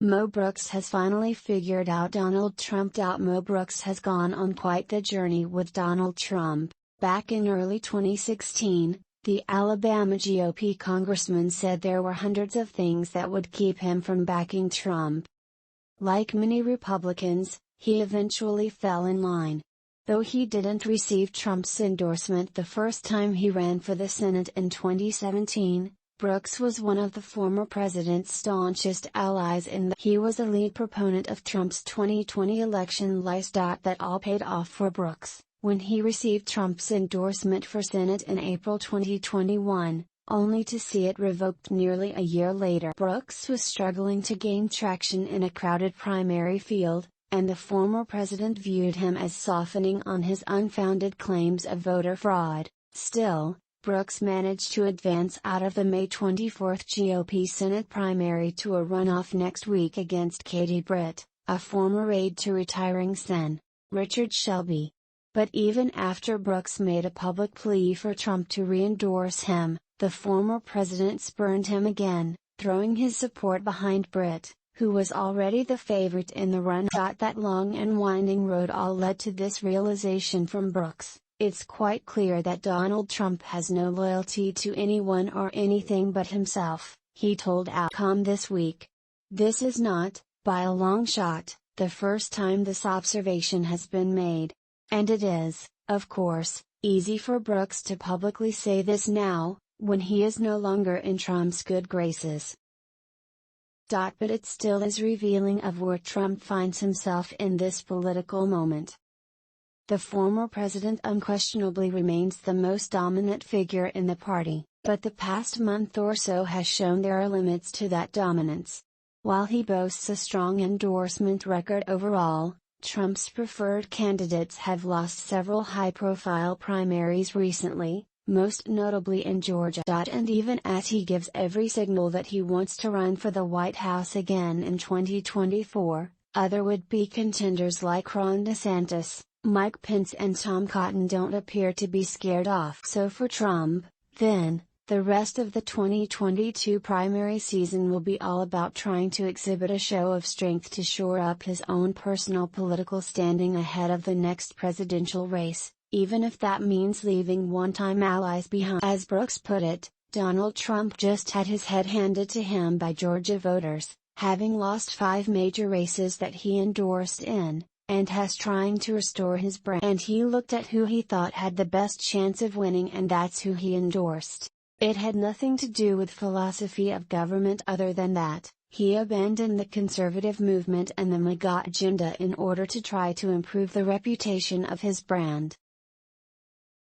Mo Brooks has finally figured out Donald Trump. Mo Brooks has gone on quite the journey with Donald Trump. Back in early 2016, the Alabama GOP congressman said there were hundreds of things that would keep him from backing Trump. Like many Republicans, he eventually fell in line. Though he didn't receive Trump's endorsement the first time he ran for the Senate in 2017, Brooks was one of the former president's staunchest allies he was a lead proponent of Trump's 2020 election lies. That all paid off for Brooks, when he received Trump's endorsement for Senate in April 2021, only to see it revoked nearly a year later. Brooks was struggling to gain traction in a crowded primary field, and the former president viewed him as softening on his unfounded claims of voter fraud. Still, Brooks managed to advance out of the May 24 GOP Senate primary to a runoff next week against Katie Britt, a former aide to retiring Sen. Richard Shelby. But even after Brooks made a public plea for Trump to re-endorse him, the former president spurned him again, throwing his support behind Britt, who was already the favorite in the run. That long and winding road all led to this realization from Brooks: it's quite clear that Donald Trump has no loyalty to anyone or anything but himself, he told Outcome this week. This is not, by a long shot, the first time this observation has been made. And it is, of course, easy for Brooks to publicly say this now, when he is no longer in Trump's good graces. But it still is revealing of where Trump finds himself in this political moment. The former president unquestionably remains the most dominant figure in the party, but the past month or so has shown there are limits to that dominance. While he boasts a strong endorsement record overall, Trump's preferred candidates have lost several high-profile primaries recently, most notably in Georgia. And even as he gives every signal that he wants to run for the White House again in 2024, other would-be contenders like Ron DeSantis, Mike Pence and Tom Cotton don't appear to be scared off. So for Trump, then, the rest of the 2022 primary season will be all about trying to exhibit a show of strength to shore up his own personal political standing ahead of the next presidential race, even if that means leaving one-time allies behind. As Brooks put it, Donald Trump just had his head handed to him by Georgia voters, having lost 5 major races that he endorsed in, and has trying to restore his brand. And he looked at who he thought had the best chance of winning, and that's who he endorsed. It had nothing to do with philosophy of government other than that he abandoned the conservative movement and the MAGA agenda in order to try to improve the reputation of his brand.